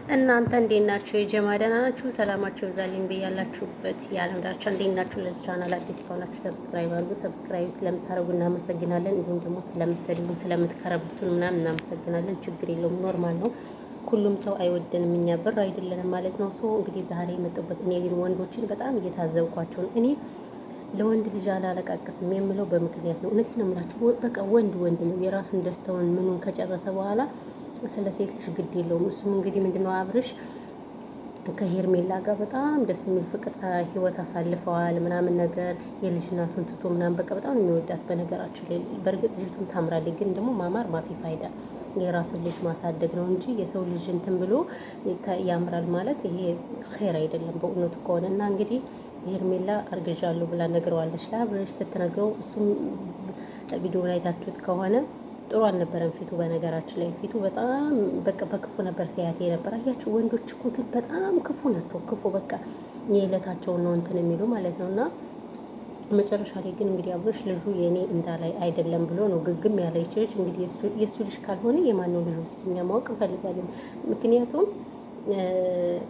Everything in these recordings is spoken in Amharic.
እናንተ እንዴት ናችሁ? የጀማ ደህና ናችሁ? ሰላማችሁ ይብዛልኝ በያላችሁበት የዓለም ዳርቻ። እንዴት ናችሁ? ለዚህ ቻናል አዲስ ከሆናችሁ ሰብስክራይብ አድርጉ። ሰብስክራይብ ስለምታደርጉ እናመሰግናለን። እንዲሁም ደግሞ ስለምትሰድቡን ስለምትከረብቱን ምናምን እናመሰግናለን። ችግር የለውም፣ ኖርማል ነው። ሁሉም ሰው አይወደንም፣ እኛ ብር አይደለንም ማለት ነው። ሶ እንግዲህ ዛሬ የመጣሁበት እኔ ግን ወንዶችን በጣም እየታዘብኳቸው ነው። እኔ ለወንድ ልጅ አላለቃቅስም የምለው በምክንያት ነው። እውነቴን ነው የምላችሁ። በቃ ወንድ ነው። የራሱን ደስታውን ምኑን ከጨረሰ በኋላ ስለ ሴት ልጅ ግድ የለውም። እሱም እንግዲህ ምንድነው አብርሽ ከሄርሜላ ጋር በጣም ደስ የሚል ፍቅር ህይወት አሳልፈዋል ምናምን ነገር የልጅ እናቱን ትቶ ምናምን በቃ በጣም የሚወዳት በነገራችን ላይ በእርግጥ ልጅቱን ታምራለች፣ ግን ደግሞ ማማር ማፊ ፋይዳ የራስን ልጅ ማሳደግ ነው እንጂ የሰው ልጅ እንትን ብሎ ያምራል ማለት ይሄ ኸይር አይደለም በእውነቱ ከሆነ እና እንግዲህ ሄርሜላ አርግዣለሁ ብላ ነግረዋለች ለአብርሽ ስትነግረው እሱም ቪዲዮውን አይታችሁት ከሆነ ጥሩ አልነበረም ፊቱ። በነገራችን ላይ ፊቱ በጣም በቃ በክፉ ነበር ሲያቴ ነበር። አያችሁ ወንዶች እኮ ግን በጣም ክፉ ናቸው። ክፉ በቃ የዕለታቸውን ነው እንትን የሚሉ ማለት ነው። እና መጨረሻ ላይ ግን እንግዲህ አብሮሽ ልጁ የኔ እንዳላይ አይደለም ብሎ ነው ግግም ያለ ይችልሽ። እንግዲህ የእሱ ልጅ ካልሆነ የማነው ልጁ እስኪኛ ማወቅ እንፈልጋለን። ምክንያቱም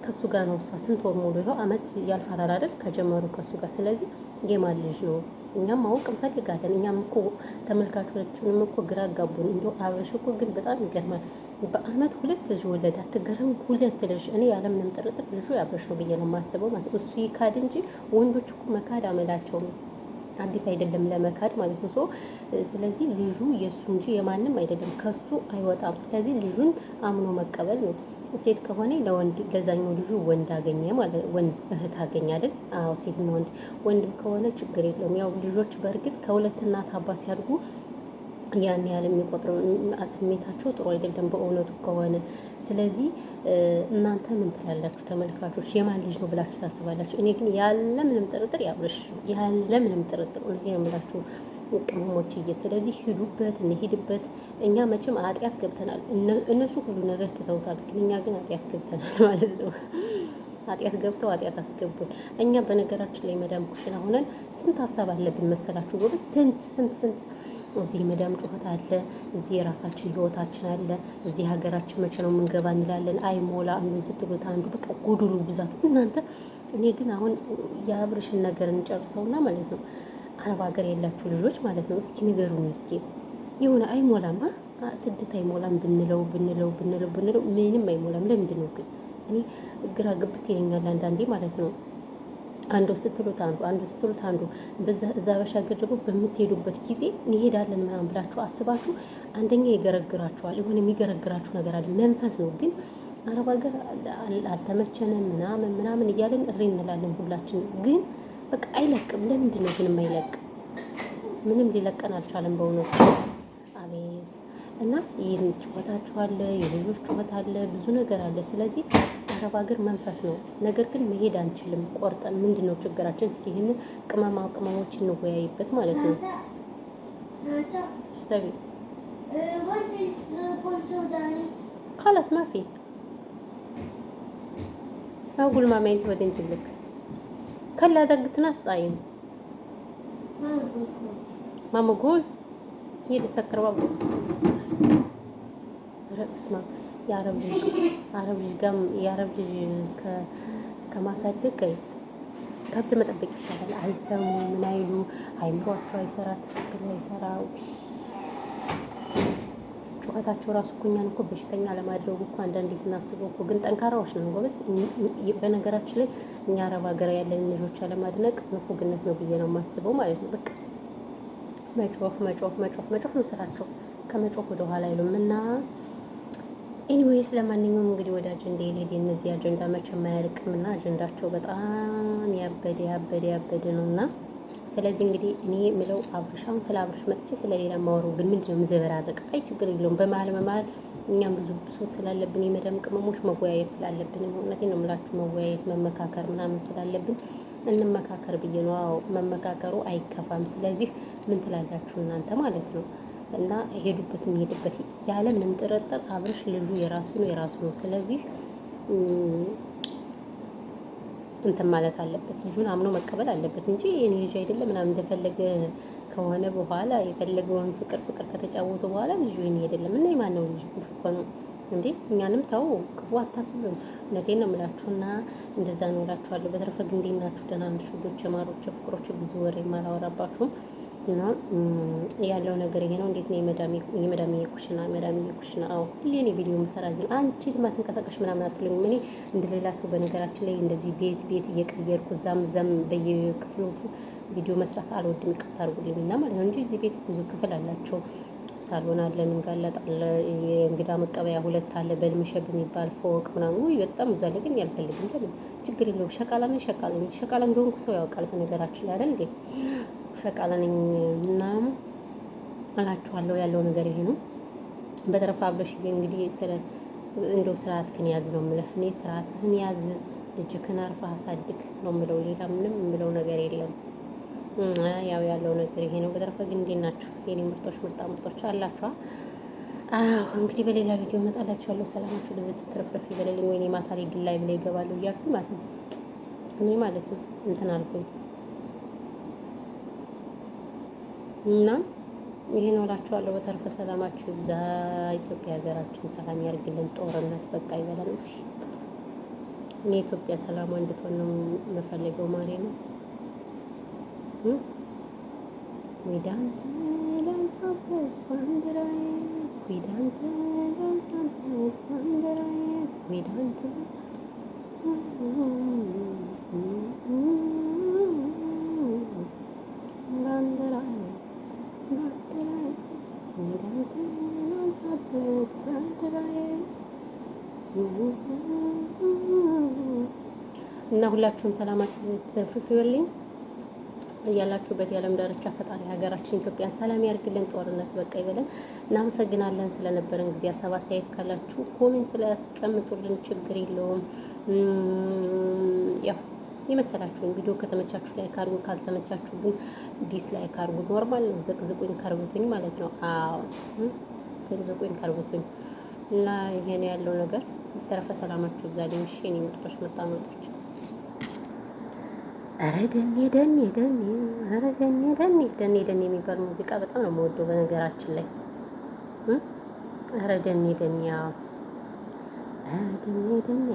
ከሱ ጋር ነው እሷ ስንት ወር ሙሉ ይኸው አመት ያልፋታል አይደል ከጀመሩ ከሱ ጋር። ስለዚህ የማን ልጅ ነው እኛም ማወቅ እንፈልጋለን። እኛም እኮ ተመልካቾችንም እኮ ግራ አጋቡን። እንደው አብርሽ እኮ ግን በጣም ይገርማል። በአመት 2 ልጅ ወለደ። አትገርም? 2 ልጅ። እኔ ያለምንም ጥርጥር ልጁ ያብርሽ ነው ብዬ ነው የማስበው ማለት ነው። እሱ ይካድ እንጂ ወንዶች እኮ መካድ አመላቸው ነው። አዲስ አይደለም ለመካድ ማለት ነው። ስለዚህ ልጁ የእሱ እንጂ የማንም አይደለም፣ ከሱ አይወጣም። ስለዚህ ልጁን አምኖ መቀበል ነው። ሴት ከሆነ ለወንድ ለዛኛው ልጁ ወንድ አገኘ ማለት ወንድ እህት አገኘ አይደል? አዎ ሴትና ወንድ። ወንድም ከሆነ ችግር የለውም። ያው ልጆች በእርግጥ ከሁለት እናት አባት ሲያድጉ ያን ያህል የሚቆጥረው ስሜታቸው ጥሩ አይደለም በእውነቱ ከሆነ። ስለዚህ እናንተ ምን ትላላችሁ ተመልካቾች? የማን ልጅ ነው ብላችሁ ታስባላችሁ? እኔ ግን ያለ ምንም ጥርጥር ያብርሽ፣ ያለ ምንም ጥርጥር ነው የምላችሁ ቅመሞችዬ። ስለዚህ ሂዱበት፣ እንሂድበት። እኛ መቼም ኃጢአት ገብተናል። እነሱ ሁሉ ነገር ትተውታል፣ ግን እኛ ግን ኃጢአት ገብተናል ማለት ነው። ኃጢአት ገብተው ኃጢአት አስገቡን። እኛ በነገራችን ላይ መዳም ኩሽና ሆነን ስንት ሀሳብ አለብን መሰላችሁ ጎበዝ? ስንት እዚህ መዳም ጩኸት አለ፣ እዚህ የራሳችን ህይወታችን አለ፣ እዚህ ሀገራችን መቼ ነው የምንገባ እንላለን። አይሞላ አንዱን ስትሉት አንዱ በቃ ጎድሉ ብዛቱ እናንተ። እኔ ግን አሁን የአብርሽን ነገር እንጨርሰውና ማለት ነው አረብ ሀገር የላችሁ ልጆች ማለት ነው እስኪ ንገሩኝ እስኪ የሆነ አይሞላማ ስደት አይሞላም ብንለው ምንም አይሞላም። ለምንድን ነው ግን? እኔ ግራ ግብት ይለኛል አንዳንዴ ማለት ነው። አንዱ ስትሉት አንዱ እዛ በሻገር ደግሞ በምትሄዱበት ጊዜ እንሄዳለን ምናምን ብላችሁ አስባችሁ አንደኛ ይገረግራችኋል። የሆነ የሚገረግራችሁ ነገር አለ፣ መንፈስ ነው። ግን አረብ ሀገር አልተመቸንም ምናምን እያለን እሬ እንላለን ሁላችን። ግን በቃ አይለቅም። ለምንድን ነው ግን የማይለቅ? ምንም ሊለቀን አልቻለም በእውነቱ። አቤት! እና ይህን ጩኸታችሁ አለ፣ የልጆች ጩኸት አለ፣ ብዙ ነገር አለ። ስለዚህ አረብ ሀገር መንፈስ ነው። ነገር ግን መሄድ አንችልም ቆርጠን። ምንድን ነው ችግራችን? እስኪ ይህን ቅመሞች እንወያይበት ማለት ነው። خلاص ما في أقول ما أنت بدين تبلك كلا دقت ناس صايم ما مقول يدي سكر وابو اسمع يا رب كما صدق كيس ከብት መጠበቅ ይሻላል። አይሰሙ ምን አይሉ አይምሯቸው አይሰራ ትክክል አይሰራው ጩኸታቸው ራሱ እኮ እኛን እኮ በሽተኛ ለማድረጉ እኮ አንዳንዴ ስናስበው እኮ ግን ጠንካራዎች ነን ጎበዝ። በነገራችን ላይ እኛ አረብ ሀገር ያለን ልጆች አለማድነቅ ንፉግነት ነው ብዬ ነው የማስበው ማለት ነው። በቃ መጮህ ነው ስራቸው። ከመጮህ ወደ ኋላ አይሉም። እና ኤኒዌይስ ለማንኛውም እንግዲህ ወደ አጀንዳ የሌዲ እነዚህ አጀንዳ መቼም አያልቅም እና አጀንዳቸው በጣም ያበደ ነውና ስለዚህ እንግዲህ እኔ የምለው አብርሻውን ስለ አብርሽ መጥቼ ስለሌላ ማወሩ ግን ምንድነው ምዘበራረቅ? አይ ችግር የለውም። በመሀል እኛም ብዙ ብሶት ስላለብን የመዳም ቅመሞች መወያየት ስላለብን እውነቴን ነው የምላችሁ መወያየት መመካከር ምናምን ስላለብን እንመካከር ብዬ ነው። አዎ መመካከሩ አይከፋም። ስለዚህ ምን ትላላችሁ እናንተ ማለት ነው? እና ሄዱበት ያለ ምንም ጥርጥር አብርሽ ልጁ የራሱ ነው። ስለዚህ እንትን ማለት አለበት፣ ልጁን አምኖ መቀበል አለበት እንጂ የኔ ልጅ አይደለም ምናምን እንደፈለገ ከሆነ በኋላ የፈለገውን ፍቅር ከተጫወቱ በኋላ ልጁ የኔ አይደለም እና የማን ነው ልጅ እኮ ነው። እንዴ እኛንም ተው ክፉ አታስብሉን። እውነቴን ነው የምላችሁና እንደዛ ነው እላችኋለሁ። በተረፈ ግን እንዴት ናችሁ? ደህና ናችሁ? ውዶች፣ ማሮች፣ ፍቅሮች ብዙ ወሬ የማላወራባችሁም እና ያለው ነገር ይሄ ነው። እንዴት ነው የመዳሜ ኩሽና? መዳሜ ኩሽና አዎ፣ ሁሌ እኔ ቪዲዮ የምሰራ እዚህ አንቺ ማትንቀሳቀሽ ምናምን አትሉኝም። እኔ እንደሌላ ሰው በነገራችን ላይ እንደዚህ ቤት እየቀየርኩ እዛም በየክፍሉ ቪዲዮ መስራት አልወድም። ይቅርታ አድርጉልኝ እና ማለት ነው እንጂ እዚህ ቤት ብዙ ክፍል አላቸው። ሳሎን አለ፣ እንጋለጥ አለ፣ የእንግዳ መቀበያ 2 አለ፣ በልምሸብ የሚባል ፎቅ ምናምን። ውይ በጣም ብዙ አለ፣ ግን ያልፈልግም። ለምን ችግር የለውም። ሸቃላ እንደሆንኩ ሰው ያውቃል። በነገራችን ላይ አይደል እንዴ ሸቃላ ነኝ እና እላችኋለሁ። ያለው ነገር ይሄ ነው። በተረፈ አብረሽ እንግዲህ እንደው ስርዓትህን ያዝ ነው የምልህ እኔ። ስርዓትህን ያዝ፣ ልጅህን አርፈህ አሳድግ ነው የምለው። ሌላ ምንም የምለው ነገር የለም። ያለው ነገር ይሄ ነው። በተረፈ ግን እንዴት ናችሁ የኔ ምርጦች? ምርጦች አላችኋ? አዎ እንግዲህ በሌላ ቪዲዮ እመጣላችኋለሁ። ሰላማችሁ ብዙ ትትረፍረፍ ይበለልኝ። ወይኔ ማታ ላይ ግን ላይ ብላ ይገባሉ እያልኩኝ ማለት ነው እኔ ማለት ነው እንትን አልኩኝ እና ይሄ ነው እላችኋለሁ። በተረፈ ሰላማችሁ ይብዛ። ኢትዮጵያ ሀገራችን ሰላም ያርግልን። ጦርነት በቃ ይበላል። እኔ ኢትዮጵያ ሰላሟ እንድትሆን ነው የምፈልገው። ማሬ ነው ዊዳንተ ዳንሳበት ባንዲራዬ ዊዳንተ ዳንሳበት ባንዲራዬ ዊዳንተ ባንዲራዬ ዊዳንተ ዳንሳበት ባንዲራዬ እና ሁላችሁም ሰላማችሁ ትርፍርፍ ይበልኝ። ያላችሁበት የዓለም ዳርቻ ፈጣሪ ሀገራችን ኢትዮጵያን ሰላም ያርግልን። ጦርነት በቃ ይበለን። እናመሰግናለን ስለነበረን ጊዜ። ሀሳብ አስተያየት ካላችሁ ኮሜንት ላይ ያስቀምጡልን፣ ችግር የለውም። ያው የመሰላችሁን ቪዲዮ ከተመቻችሁ ላይክ አድርጉ፣ ካልተመቻችሁ ግን ዲስላይክ አድርጉ። ኖርማል ነው። ዘቅዝቁኝ ከርቡትኝ ማለት ነው። አዎ ዘቅዝቁኝ ከርቡትኝ እና ይሄን ያለው ነገር ተረፈ። ሰላማችሁ ይብዛልኝ። እሺ የኔ ምርጦች መጣመጦች ኧረ ደኔ የሚባል ሙዚቃ በጣም ነው የምወደው በነገራችን ላይ። ኧረ ደኔ ያው ኧረ ደኔ